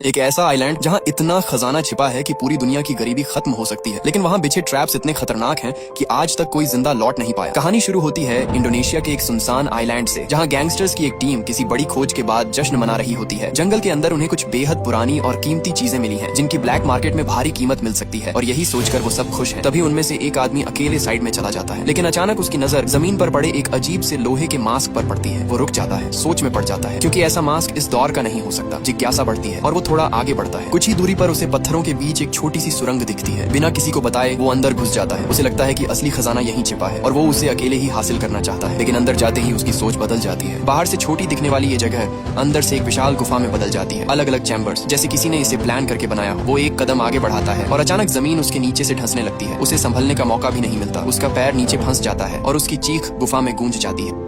एक ऐसा आइलैंड जहां इतना खजाना छिपा है कि पूरी दुनिया की गरीबी खत्म हो सकती है, लेकिन वहां बिछे ट्रैप्स इतने खतरनाक हैं कि आज तक कोई जिंदा लौट नहीं पाया। कहानी शुरू होती है इंडोनेशिया के एक सुनसान आइलैंड से, जहां गैंगस्टर्स की एक टीम किसी बड़ी खोज के बाद जश्न मना रही होती है। जंगल के अंदर उन्हें कुछ बेहद पुरानी और कीमती चीजें मिली हैं, जिनकी ब्लैक मार्केट में भारी कीमत मिल सकती है, और यही सोचकर वो सब खुश है। तभी उनमें से एक आदमी अकेले साइड में चला जाता है, लेकिन अचानक उसकी नजर जमीन पर पड़े एक अजीब से लोहे के मास्क पर पड़ती है। वो रुक जाता है, सोच में पड़ जाता है, क्योंकि ऐसा मास्क इस दौर का नहीं हो सकता। जिज्ञासा बढ़ती है और वो थोड़ा आगे बढ़ता है। कुछ ही दूरी पर उसे पत्थरों के बीच एक छोटी सी सुरंग दिखती है। बिना किसी को बताए वो अंदर घुस जाता है। उसे लगता है कि असली खजाना यहीं छिपा है और वो उसे अकेले ही हासिल करना चाहता है, लेकिन अंदर जाते ही उसकी सोच बदल जाती है। बाहर से छोटी दिखने वाली ये जगह अंदर से एक विशाल गुफा में बदल जाती है। अलग अलग चैम्बर्स, जैसे किसी ने इसे प्लान करके बनाया हो। वो एक कदम आगे बढ़ाता है और अचानक जमीन उसके नीचे से धंसने लगती है। उसे संभलने का मौका भी नहीं मिलता। उसका पैर नीचे फंस जाता है और उसकी चीख गुफा में गूंज जाती है।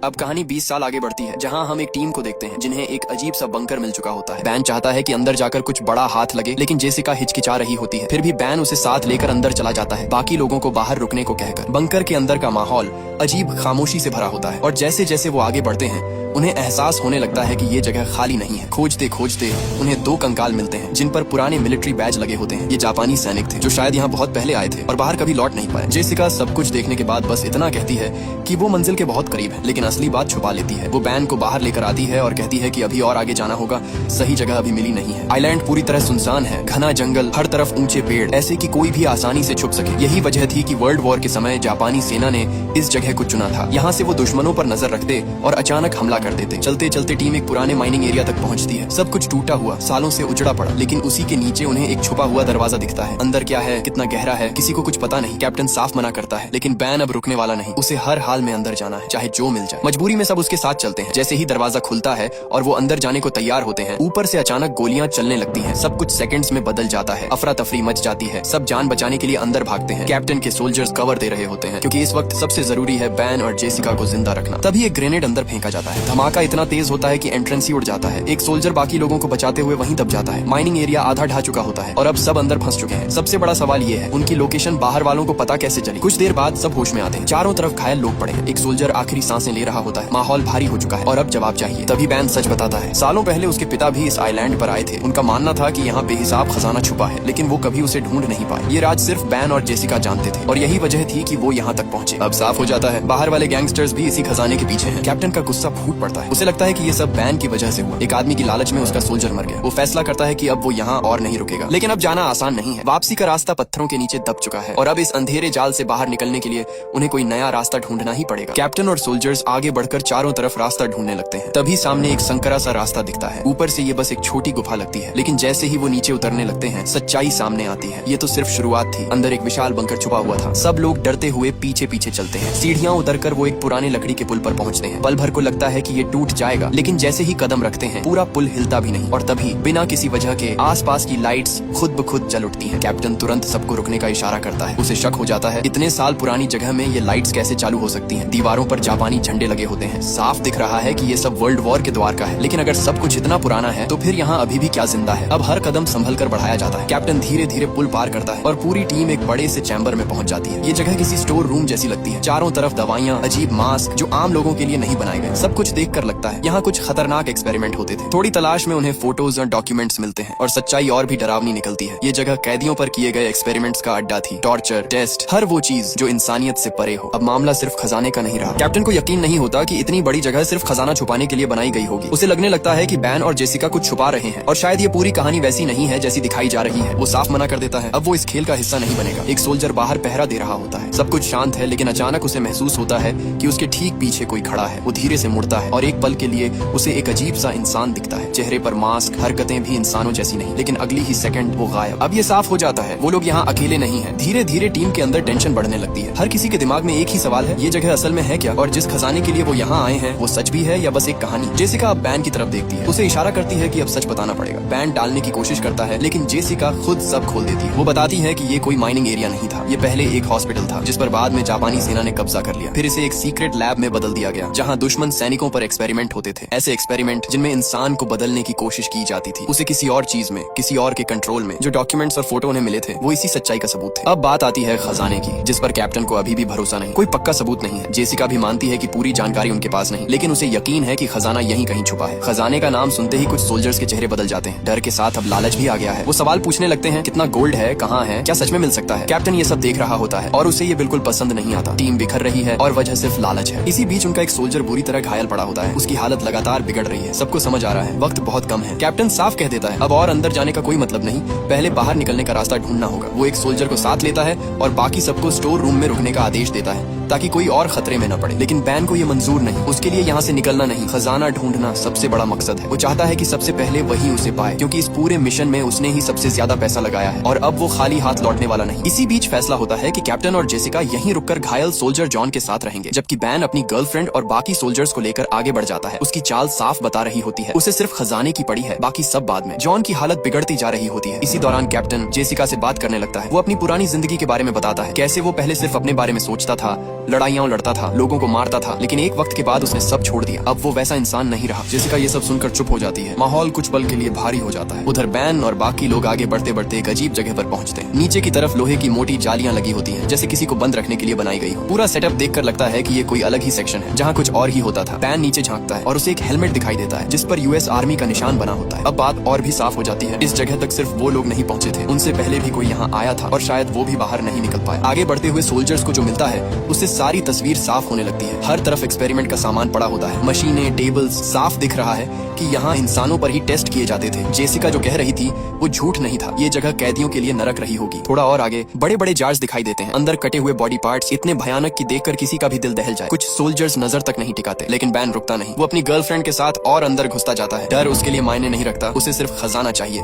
अब कहानी 20 साल आगे बढ़ती है, जहां हम एक टीम को देखते हैं जिन्हें एक अजीब सा बंकर मिल चुका होता है। बैन चाहता है कि अंदर जाकर कुछ बड़ा हाथ लगे, लेकिन जेसिका हिचकिचा रही होती है। फिर भी बैन उसे साथ लेकर अंदर चला जाता है, बाकी लोगों को बाहर रुकने को कहकर। बंकर के अंदर का माहौल अजीब खामोशी से भरा होता है, और जैसे जैसे वो आगे बढ़ते हैं उन्हें एहसास होने लगता है कि ये जगह खाली नहीं है। खोजते खोजते उन्हें 2 कंकाल मिलते हैं, जिन पर पुराने मिलिट्री बैज लगे होते हैं। ये जापानी सैनिक थे जो शायद यहाँ बहुत पहले आए थे और बाहर कभी लौट नहीं पाए। जेसिका सब कुछ देखने के बाद बस इतना कहती है कि वो मंजिल के बहुत करीब है, लेकिन असली बात छुपा लेती है। वो बैन को बाहर लेकर आती है और कहती है कि अभी और आगे जाना होगा, सही जगह अभी मिली नहीं है। आइलैंड पूरी तरह सुनसान है, घना जंगल, हर तरफ ऊंचे पेड़, ऐसे कि कोई भी आसानी से छुप सके। यही वजह थी कि वर्ल्ड वॉर के समय जापानी सेना ने इस जगह को चुना था। यहाँ से वो दुश्मनों पर नजर रखते और अचानक हमला कर देते। चलते चलते टीम एक पुराने माइनिंग एरिया तक पहुंचती है। सब कुछ टूटा हुआ, सालों से उजड़ा पड़ा, लेकिन उसी के नीचे उन्हें एक छुपा हुआ दरवाजा दिखता है। अंदर क्या है, कितना गहरा है, किसी को कुछ पता नहीं। कैप्टन साफ मना करता है, लेकिन बैन अब रुकने वाला नहीं। उसे हर हाल में अंदर जाना है, चाहे जो मिल जाए। मजबूरी में सब उसके साथ चलते हैं। जैसे ही दरवाजा खुलता है और वो अंदर जाने को तैयार होते हैं, ऊपर से अचानक गोलियां चलने लगती हैं। सब कुछ सेकंड्स में बदल जाता है। अफरा तफरी मच जाती है। सब जान बचाने के लिए अंदर भागते हैं। कैप्टन के सोल्जर्स कवर दे रहे होते हैं, क्योंकि इस वक्त सबसे जरूरी है बैन और जेसिका को जिंदा रखना। तभी एक ग्रेनेड अंदर फेंका जाता है। धमाका इतना तेज होता है कि एंट्रेंस उड़ जाता है। एक सोल्जर बाकी लोगों को बचाते हुए वहीं दब जाता है। माइनिंग एरिया आधा ढह चुका होता है और अब सब अंदर फंस चुके हैं। सबसे बड़ा सवाल ये है, उनकी लोकेशन बाहर वालों को पता कैसे चली। कुछ देर बाद सब होश में आते हैं। चारों तरफ घायल लोग पड़े हैं। एक सोल्जर आखिरी सांसें ले रहा होता है। माहौल भारी हो चुका है और अब जवाब चाहिए। तभी बैन सच बताता है, सालों पहले उसके पिता भी इस आइलैंड पर आए थे। उनका मानना था कि यहाँ बेहिसाब खजाना छुपा है, लेकिन वो कभी उसे ढूंढ नहीं पाए। ये राज सिर्फ बैन और जेसिका जानते थे, और यही वजह थी कि वो यहाँ तक पहुंचे। अब साफ हो जाता है, बाहर वाले गैंगस्टर्स भी इसी खजाने के पीछे हैं। कैप्टन का गुस्सा फूट पड़ता है। उसे लगता है कि ये सब बैन की वजह से हुआ। एक आदमी की लालच में उसका सोल्जर मर गया। वो फैसला करता है कि अब वो यहाँ और नहीं रुकेगा, लेकिन अब जाना आसान नहीं है। वापसी का रास्ता पत्थरों के नीचे दब चुका है और अब इस अंधेरे जाल से बाहर निकलने के लिए उन्हें कोई नया रास्ता ढूंढना ही पड़ेगा। कैप्टन और सोल्जर्स आगे बढ़कर चारों तरफ रास्ता ढूंढने लगते हैं। तभी सामने एक संकरा सा रास्ता दिखता है। ऊपर से ये बस एक छोटी गुफा लगती है, लेकिन जैसे ही वो नीचे उतरने लगते हैं, सच्चाई सामने आती है। ये तो सिर्फ शुरुआत थी। अंदर एक विशाल बंकर छुपा हुआ था। सब लोग डरते हुए पीछे पीछे चलते हैं। सीढ़ियां उतरकर वो एक पुराने लकड़ी के पुल पर पहुंचते हैं। पल भर को लगता है कि ये टूट जाएगा, लेकिन जैसे ही कदम रखते हैं पूरा पुल हिलता भी नहीं, और तभी बिना किसी वजह के आसपास की लाइट्स खुद ब खुद जल उठती हैं। कैप्टन तुरंत सबको रुकने का इशारा करता है। उसे शक हो जाता है, इतने साल पुरानी जगह में ये लाइट्स कैसे चालू हो सकती हैं। दीवारों पर जापानी झंडे लगे होते हैं। साफ दिख रहा है कि ये सब वर्ल्ड वॉर के द्वार का है, लेकिन अगर सब कुछ इतना पुराना है तो फिर यहाँ अभी भी क्या जिंदा है। अब हर कदम संभल कर बढ़ाया जाता है। कैप्टन धीरे धीरे पुल पार करता है और पूरी टीम एक बड़े से चैम्बर में पहुंच जाती है। ये जगह किसी स्टोर रूम जैसी लगती है। चारों तरफ दवाइयाँ, अजीब मास्क जो आम लोगों के लिए नहीं बनाए गए। सब कुछ देखकर लगता है यहाँ कुछ खतरनाक एक्सपेरिमेंट होते थे। थोड़ी तलाश में उन्हें फोटोज और डॉक्यूमेंट्स मिलते हैं और सच्चाई और भी डरावनी निकलती है। ये जगह कैदियों पर किए गए एक्सपेरिमेंट्स का अड्डा थी। टॉर्चर, टेस्ट, हर वो चीज जो इंसानियत से परे हो। अब मामला सिर्फ खजाने का नहीं रहा। कैप्टन को यकीन नहीं होता कि इतनी बड़ी जगह सिर्फ खजाना छुपाने के लिए बनाई गई होगी। उसे लगने लगता है कि बैन और जेसिका कुछ छुपा रहे हैं, और शायद ये पूरी कहानी वैसी नहीं है जैसी दिखाई जा रही है। वो साफ मना कर देता है, अब वो इस खेल का हिस्सा नहीं बनेगा। एक सोल्जर बाहर पहरा दे रहा होता है। सब कुछ शांत है, लेकिन अचानक उसे महसूस होता है कि उसके ठीक पीछे कोई खड़ा है। वो धीरे से मुड़ता है और एक पल के लिए उसे एक अजीब सा इंसान दिखता है। चेहरे पर मास्क, हरकतें भी इंसानों जैसी नहीं, लेकिन अगली ही सेकंड वो गायब। अब ये साफ हो जाता है वो लोग यहाँ अकेले नहीं हैं। धीरे धीरे टीम के अंदर टेंशन बढ़ने लगती है। हर किसी के दिमाग में एक ही सवाल है, ये जगह असल में है क्या, और जिस खजाने के लिए वो यहाँ आए हैं वो सच भी है या बस एक कहानी। जेसिका अब बैन की तरफ देखती है। उसे इशारा करती है कि अब सच बताना पड़ेगा। बैन टालने की कोशिश करता है, लेकिन जेसिका खुद सब खोल देती है। वो बताती है कि ये कोई माइनिंग एरिया नहीं था। ये पहले एक हॉस्पिटल था, जिस पर बाद में जापानी सेना ने कब्जा कर लिया। फिर इसे एक सीक्रेट लैब में बदल दिया गया, जहाँ दुश्मन सैनिकों पर एक्सपेरिमेंट होते थे। ऐसे एक्सपेरिमेंट जिनमें इंसान को बदलने की कोशिश की जाती थी, उसे किसी और चीज में, किसी और के कंट्रोल में। जो डॉक्यूमेंट्स और फोटो उन्हें मिले थे वो इसी सच्चाई का सबूत थे। अब बात आती है खजाने की, जिस पर कैप्टन को अभी भी भरोसा नहीं। कोई पक्का सबूत नहीं है। जेसिका भी मानती है कि पूरी जानकारी उनके पास नहीं, लेकिन उसे यकीन है कि खजाना यहीं कहीं छुपा है। खजाने का नाम सुनते ही कुछ सोल्जर्स के चेहरे बदल जाते हैं। डर के साथ अब लालच भी आ गया है। वो सवाल पूछने लगते हैं, कितना गोल्ड है, कहाँ है, क्या सच में मिल सकता है। कैप्टन ये सब देख रहा होता है और उसे ये बिल्कुल पसंद नहीं आता। टीम बिखर रही है और वजह सिर्फ लालच है। इसी बीच उनका एक सोल्जर बुरी तरह घायल पड़ा होता है। उसकी हालत लगातार बिगड़ रही है। सबको समझ आ रहा है वक्त बहुत कम है। कैप्टन साफ कह देता है अब और अंदर जाने का कोई मतलब नहीं, पहले बाहर निकलने का रास्ता ढूंढना होगा। वो एक सोल्जर को साथ लेता है और बाकी सबको स्टोर रूम में रुकने का आदेश देता है ताकि कोई और खतरे में न पड़े। लेकिन बैन को ये मंजूर नहीं। उसके लिए यहाँ से निकलना नहीं, खजाना ढूंढना सबसे बड़ा मकसद है। वो चाहता है कि सबसे पहले वही उसे पाए, क्योंकि इस पूरे मिशन में उसने ही सबसे ज्यादा पैसा लगाया है और अब वो खाली हाथ लौटने वाला नहीं। इसी बीच फैसला होता है कि कैप्टन और जेसिका यहीं रुककर घायल सोल्जर जॉन के साथ रहेंगे, जबकि बैन अपनी गर्लफ्रेंड और बाकी सोल्जर्स को लेकर आगे बढ़ जाता है। उसकी चाल साफ बता रही होती है, उसे सिर्फ खजाने की पड़ी है, बाकी सब बाद में। जॉन की हालत बिगड़ती जा रही होती है। इसी दौरान कैप्टन जेसिका से बात करने लगता है। वो अपनी पुरानी जिंदगी के बारे में बताता है, कैसे वो पहले सिर्फ अपने बारे में सोचता था, लड़ाइयाँ लड़ता था, लोगों को मारता था, लेकिन एक वक्त के बाद उसने सब छोड़ दिया। अब वो वैसा इंसान नहीं रहा। जेसिका ये सब सुनकर चुप हो जाती है। माहौल कुछ पल के लिए भारी हो जाता है। उधर बैन और बाकी लोग आगे बढ़ते बढ़ते एक अजीब जगह पर पहुंचते हैं। नीचे की तरफ लोहे की मोटी जालियां लगी होती हैं, जैसे किसी को बंद रखने के लिए बनाई गई हो। पूरा सेटअप देखकर लगता है कि ये कोई अलग ही सेक्शन है जहाँ कुछ और ही होता था। बैन नीचे झांकता है और उसे एक हेलमेट दिखाई देता है जिस पर यूएस आर्मी का निशान बना होता है। अब बात और भी साफ हो जाती है। इस जगह तक सिर्फ वो लोग नहीं पहुंचे थे, उनसे पहले भी कोई यहाँ आया था और शायद वो भी बाहर नहीं निकल पाया। आगे बढ़ते हुए सोल्जर्स को जो मिलता है उससे सारी तस्वीर साफ होने लगती है। हर तरफ एक्सपेरिमेंट का सामान पड़ा होता है, मशीनें, टेबल्स। साफ दिख रहा है कि यहाँ इंसानों पर ही टेस्ट किए जाते थे। जेसिका जो कह रही थी वो झूठ नहीं था। ये जगह कैदियों के लिए नरक रही होगी। थोड़ा और आगे बड़े बड़े जार्स दिखाई देते हैं, अंदर कटे हुए बॉडी पार्ट्स इतने भयानक कि देखकर किसी का भी दिल दहल जाए। कुछ सोल्जर्स नजर तक नहीं टिकाते, लेकिन बैन रुकता नहीं। वो अपनी गर्लफ्रेंड के साथ और अंदर घुसता जाता है। डर उसके लिए मायने नहीं रखता, उसे सिर्फ खजाना चाहिए।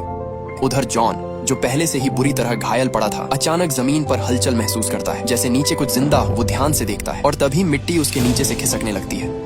उधर जॉन जो पहले से ही बुरी तरह घायल पड़ा था, अचानक जमीन पर हलचल महसूस करता है, जैसे नीचे कुछ जिंदा हो। वो ध्यान से देखता है और तभी मिट्टी उसके नीचे से खिसकने लगती है।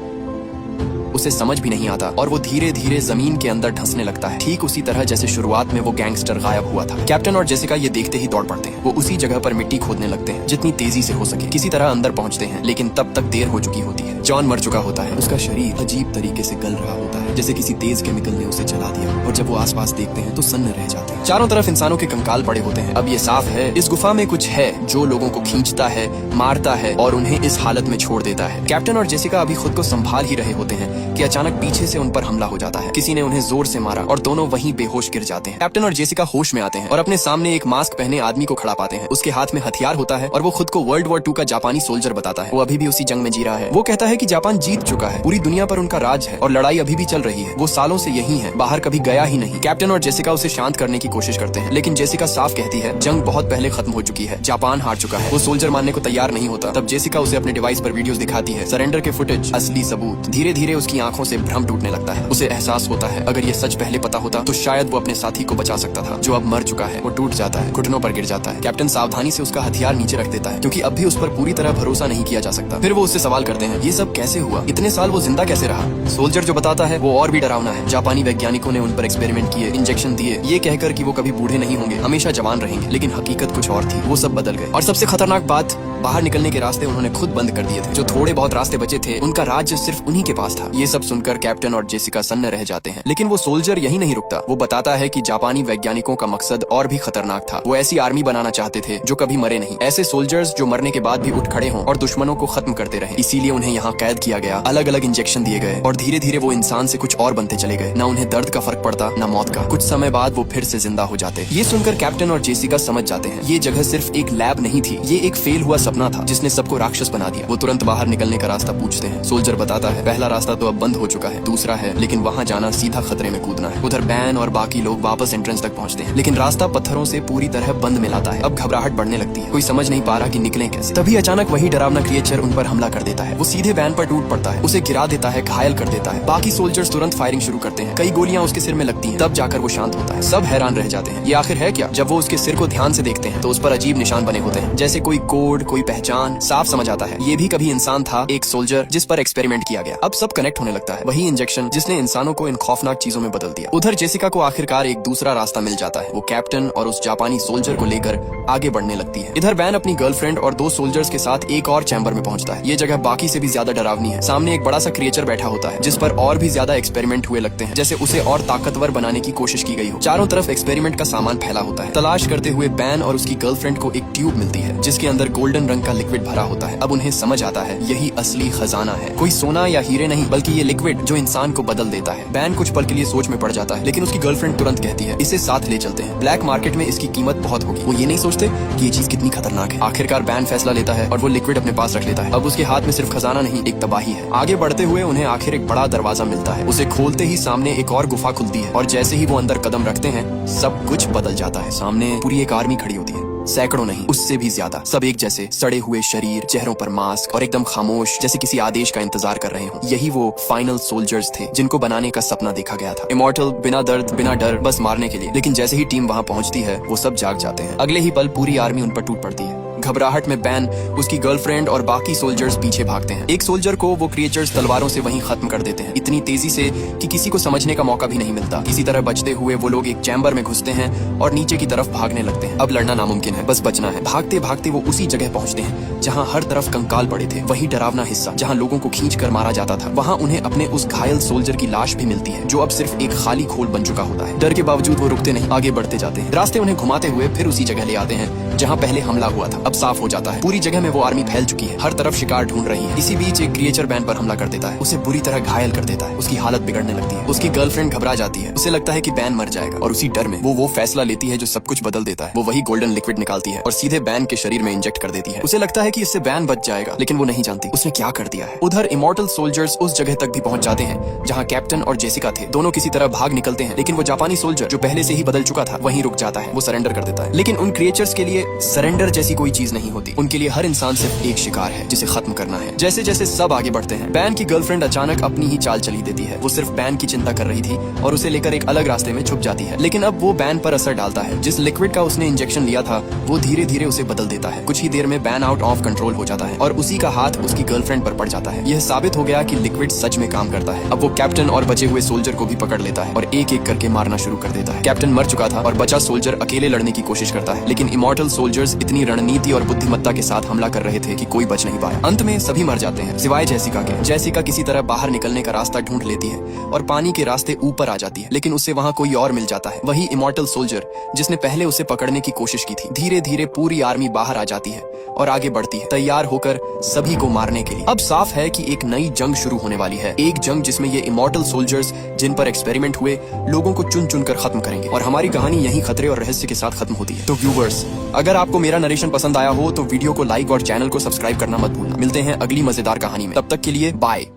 उसे समझ भी नहीं आता और वो धीरे धीरे जमीन के अंदर धंसने लगता है, ठीक उसी तरह जैसे शुरुआत में वो गैंगस्टर गायब हुआ था। कैप्टन और जेसिका ये देखते ही दौड़ पड़ते हैं। वो उसी जगह पर मिट्टी खोदने लगते हैं जितनी तेजी से हो सके। किसी तरह अंदर पहुंचते हैं, लेकिन तब तक देर हो चुकी होती है। जॉन मर चुका होता है। उसका शरीर अजीब तरीके से गल रहा होता है, जैसे किसी तेज केमिकल ने उसे जला दिया। और जब वो आसपास देखते हैं तो सन्न रह जाते हैं। चारों तरफ इंसानों के कंकाल पड़े होते हैं। अब ये साफ है इस गुफा में कुछ है जो लोगों को खींचता है, मारता है और उन्हें इस हालत में छोड़ देता है। कैप्टन और जेसिका अभी खुद को संभाल ही रहे होते हैं कि अचानक पीछे से उन पर हमला हो जाता है। किसी ने उन्हें जोर से मारा और दोनों वहीं बेहोश गिर जाते हैं। कैप्टन और जेसिका होश में आते हैं और अपने सामने एक मास्क पहने आदमी को खड़ा पाते हैं। उसके हाथ में हथियार होता है और वो खुद को वर्ल्ड वॉर 2 का जापानी सोल्जर बताता है। वो अभी भी उसी जंग में जी रहा है। वो कहता है कि जापान जीत चुका है, पूरी दुनिया पर उनका राज है और लड़ाई अभी भी चल रही है। वो सालों से यही है, बाहर कभी गया ही नहीं। कैप्टन और जेसिका उसे शांत करने की कोशिश करते हैं, लेकिन जेसिका साफ कहती है जंग बहुत पहले खत्म हो चुकी है, जापान हार चुका है। वो सोल्जर मानने को तैयार नहीं होता। तब जेसिका उसे अपने डिवाइस पर वीडियोस दिखाती है, सरेंडर के फुटेज, असली सबूत। धीरे धीरे उसकी आंखों से भ्रम टूटने लगता है। उसे एहसास होता है अगर ये सच पहले पता होता तो शायद वो अपने साथी को बचा सकता था जो अब मर चुका है। वो टूट जाता है, घुटनों पर गिर जाता है। कैप्टन सावधानी से उसका हथियार नीचे रख देता है, क्योंकि अब भी उस पर पूरी तरह भरोसा नहीं किया जा सकता। फिर वो उससे सवाल करते हैं ये सब कैसे हुआ, इतने साल वो जिंदा कैसे रहा। सोल्जर जो बताता है वो और भी डरावना है। जापानी वैज्ञानिकों ने उन पर एक्सपेरिमेंट किए, इंजेक्शन दिए, ये कहकर कि वो कभी बूढ़े नहीं होंगे, हमेशा जवान रहेंगे। लेकिन हकीकत कुछ और थी, वो सब बदल गए। और सबसे खतरनाक बात, बाहर निकलने के रास्ते उन्होंने खुद बंद कर दिए थे। जो थोड़े बहुत रास्ते बचे थे उनका राज्य सिर्फ उन्हीं के पास था। ये सब सुनकर कैप्टन और जेसिका सन्न रह जाते हैं। लेकिन वो सोल्जर यही नहीं रुकता। वो बताता है कि जापानी वैज्ञानिकों का मकसद और भी खतरनाक था। वो ऐसी आर्मी बनाना चाहते थे जो कभी मरे नहीं, ऐसे सोल्जर्स जो मरने के बाद भी उठ खड़े हों और दुश्मनों को खत्म करते रहे। इसीलिए उन्हें यहाँ कैद किया गया, अलग अलग इंजेक्शन दिए गए और धीरे धीरे वो इंसान से कुछ और बनते चले गए। न उन्हें दर्द का फर्क पड़ता, न मौत का। कुछ समय बाद वो फिर से जिंदा हो जाते। ये सुनकर कैप्टन और जेसिका समझ जाते हैं ये जगह सिर्फ एक लैब नहीं थी, ये एक फेल हुआ सपना था जिसने सबको राक्षस बना दिया। वो तुरंत बाहर निकलने का रास्ता पूछते हैं। सोल्जर बताता है पहला रास्ता तो अब बंद हो चुका है, दूसरा है, लेकिन वहाँ जाना सीधा खतरे में कूदना है। उधर बैन और बाकी लोग वापस एंट्रेंस तक पहुँचते हैं, लेकिन रास्ता पत्थरों से पूरी तरह बंद मिलाता है। अब घबराहट बढ़ने लगती है, कोई समझ नहीं पा रहा कि निकलें कैसे। तभी अचानक वही डरावना क्रिएचर उन पर हमला कर देता है। वो सीधे बैन पर टूट पड़ता है, उसे गिरा देता है, घायल कर देता है। बाकी सोल्जर्स तुरंत फायरिंग शुरू करते हैं, कई गोलियां उसके सिर में लगती हैं। तब जाकर वो शांत होता है। सब हैरान रह जाते हैं, ये आखिर है क्या। जब वो उसके सिर को ध्यान से देखते हैं तो उस पर अजीब निशान बने होते हैं, जैसे कोई कोड, कोई पहचान। साफ समझ आता है ये भी कभी इंसान था, एक सोल्जर जिस पर एक्सपेरिमेंट किया गया। अब सब कनेक्ट होने लगता है, वही इंजेक्शन जिसने इंसानों को इन खौफनाक चीजों में बदल दिया। उधर जेसिका को आखिरकार एक दूसरा रास्ता मिल जाता है। वो कैप्टन और उस जापानी सोल्जर को लेकर आगे बढ़ने लगती है। इधर बैन अपनी गर्लफ्रेंड और 2 सोल्जर्स के साथ एक और चैम्बर में पहुंचता है। ये जगह बाकी से भी ज्यादा डरावनी है। सामने एक बड़ा सा क्रिएचर बैठा होता है जिस पर और भी ज्यादा एक्सपेरिमेंट हुए लगते हैं, जैसे उसे और ताकतवर बनाने की कोशिश की गई हो। चारों तरफ एक्सपेरिमेंट का सामान फैला होता है। तलाश करते हुए बैन और उसकी गर्लफ्रेंड को एक ट्यूब मिलती है जिसके अंदर गोल्डन रंग का लिक्विड भरा होता है। अब उन्हें समझ आता है यही असली खजाना है, कोई सोना या हीरे नहीं बल्कि ये लिक्विड जो इंसान को बदल देता है। बैन कुछ पल के लिए सोच में पड़ जाता है, लेकिन उसकी गर्लफ्रेंड तुरंत कहती है इसे साथ ले चलते हैं, ब्लैक मार्केट में इसकी कीमत बहुत होगी। वो ये नहीं सोचते कि ये चीज कितनी खतरनाक है। आखिरकार बैन फैसला लेता है और वो लिक्विड अपने पास रख लेता है। अब उसके हाथ में सिर्फ खजाना नहीं, एक तबाही है। आगे बढ़ते हुए उन्हें आखिर एक बड़ा दरवाजा मिलता है। उसे खोलते ही सामने एक और गुफा खुलती है और जैसे ही वो अंदर कदम रखते हैं सब कुछ बदल जाता है। सामने पूरी एक आर्मी खड़ी होती है, सैकड़ों नहीं उससे भी ज्यादा, सब एक जैसे, सड़े हुए शरीर, चेहरों पर मास्क और एकदम खामोश, जैसे किसी आदेश का इंतजार कर रहे हों। यही वो फाइनल सोल्जर्स थे जिनको बनाने का सपना देखा गया था। इमॉर्टल, बिना दर्द बिना डर, बस मारने के लिए। लेकिन जैसे ही टीम वहां पहुंचती है वो सब जाग जाते हैं। अगले ही पल पूरी आर्मी उन पर टूट पड़ती है। घबराहट में बैन, उसकी गर्लफ्रेंड और बाकी सोल्जर्स पीछे भागते हैं। एक सोल्जर को वो क्रिएचर्स तलवारों से वहीं खत्म कर देते हैं, इतनी तेजी से कि किसी को समझने का मौका भी नहीं मिलता। किसी तरह बचते हुए वो लोग एक चैम्बर में घुसते हैं और नीचे की तरफ भागने लगते हैं। अब लड़ना नामुमकिन है, बस बचना है। भागते भागते वो उसी जगह पहुंचते हैं जहां हर तरफ कंकाल पड़े थे, वही डरावना हिस्सा जहां लोगों को खींच कर मारा जाता था। वहां उन्हें अपने उस घायल सोल्जर की लाश भी मिलती है जो अब सिर्फ एक खाली खोल बन चुका होता है। डर के बावजूद वो रुकते नहीं, आगे बढ़ते जाते हैं। रास्ते उन्हें घुमाते हुए फिर उसी जगह ले आते हैं जहां पहले हमला हुआ था। अब साफ हो जाता है पूरी जगह में वो आर्मी फैल चुकी है, हर तरफ शिकार ढूंढ रही है। इसी बीच एक क्रिएचर बैन पर हमला कर देता है, उसे बुरी तरह घायल कर देता है। उसकी हालत बिगड़ने लगती है, उसकी गर्लफ्रेंड घबरा जाती है, उसे लगता है कि बैन मर जाएगा और उसी डर में वो फैसला लेती है जो सब कुछ बदल देता है। वो वही गोल्डन लिक्विड निकालती है और सीधे बैन के शरीर में इंजेक्ट कर देती है। उसे लगता है कि इससे बैन बच जाएगा, लेकिन वो नहीं जानती उसने क्या कर दिया है। उधर इमॉर्टल सोल्जर्स उस जगह तक भी पहुंच जाते हैं जहां कैप्टन और जेसिका थे। दोनों किसी तरह भाग निकलते हैं, लेकिन वो जापानी सोल्जर जो पहले से ही बदल चुका था वहीं रुक जाता है। वो सरेंडर कर देता है। लेकिन उन क्रिएचर्स के लिए सरेंडर जैसी कोई चीज नहीं होती। उनके लिए हर इंसान सिर्फ एक शिकार है जिसे खत्म करना है। जैसे जैसे सब आगे बढ़ते हैं, बैन की गर्लफ्रेंड अचानक अपनी ही चाल चली देती है। वो सिर्फ बैन की चिंता कर रही थी और उसे लेकर एक अलग रास्ते में छुप जाती है। लेकिन अब वो बैन पर असर डालता है। जिस लिक्विड का उसने इंजेक्शन लिया था वो धीरे धीरे उसे बदल देता है। कुछ ही देर में बैन आउट ऑफ कंट्रोल हो जाता है और उसी का हाथ उसकी गर्लफ्रेंड पर पड़ जाता है। यह साबित हो गया कि लिक्विड सच में काम करता है। अब वो कैप्टन और बचे हुए सोल्जर को भी पकड़ लेता है और एक एक करके मारना शुरू कर देता है। कैप्टन मर चुका था और बचा सोल्जर अकेले लड़ने की कोशिश करता है, लेकिन इमॉर्टल सोल्जर्स इतनी रणनीति और बुद्धिमत्ता के साथ हमला कर रहे थे कि कोई बच नहीं पाया। अंत में सभी मर जाते हैं सिवाय जेसिका के। जेसिका किसी तरह बाहर निकलने का रास्ता ढूंढ लेती है और पानी के रास्ते ऊपर आ जाती है, लेकिन उससे वहां कोई और मिल जाता है, वही इमॉर्टल सोल्जर जिसने पहले उसे पकड़ने की कोशिश की थी। धीरे धीरे पूरी आर्मी बाहर आ जाती है और आगे बढ़ती है, तैयार होकर सभी को मारने के लिए। अब साफ है कि एक नई जंग शुरू होने वाली है, एक जंग जिसमें ये इमॉर्टल सोल्जर्स जिन पर एक्सपेरिमेंट हुए लोगों को चुन चुन कर खत्म करेंगे। और हमारी कहानी यही खतरे और रहस्य के साथ खत्म होती है। तो व्यूवर्स, अगर आपको मेरा नरेशन पसंद आया हो तो वीडियो को लाइक और चैनल को सब्सक्राइब करना मत भूलना। मिलते हैं अगली मजेदार कहानी में, तब तक के लिए बाय।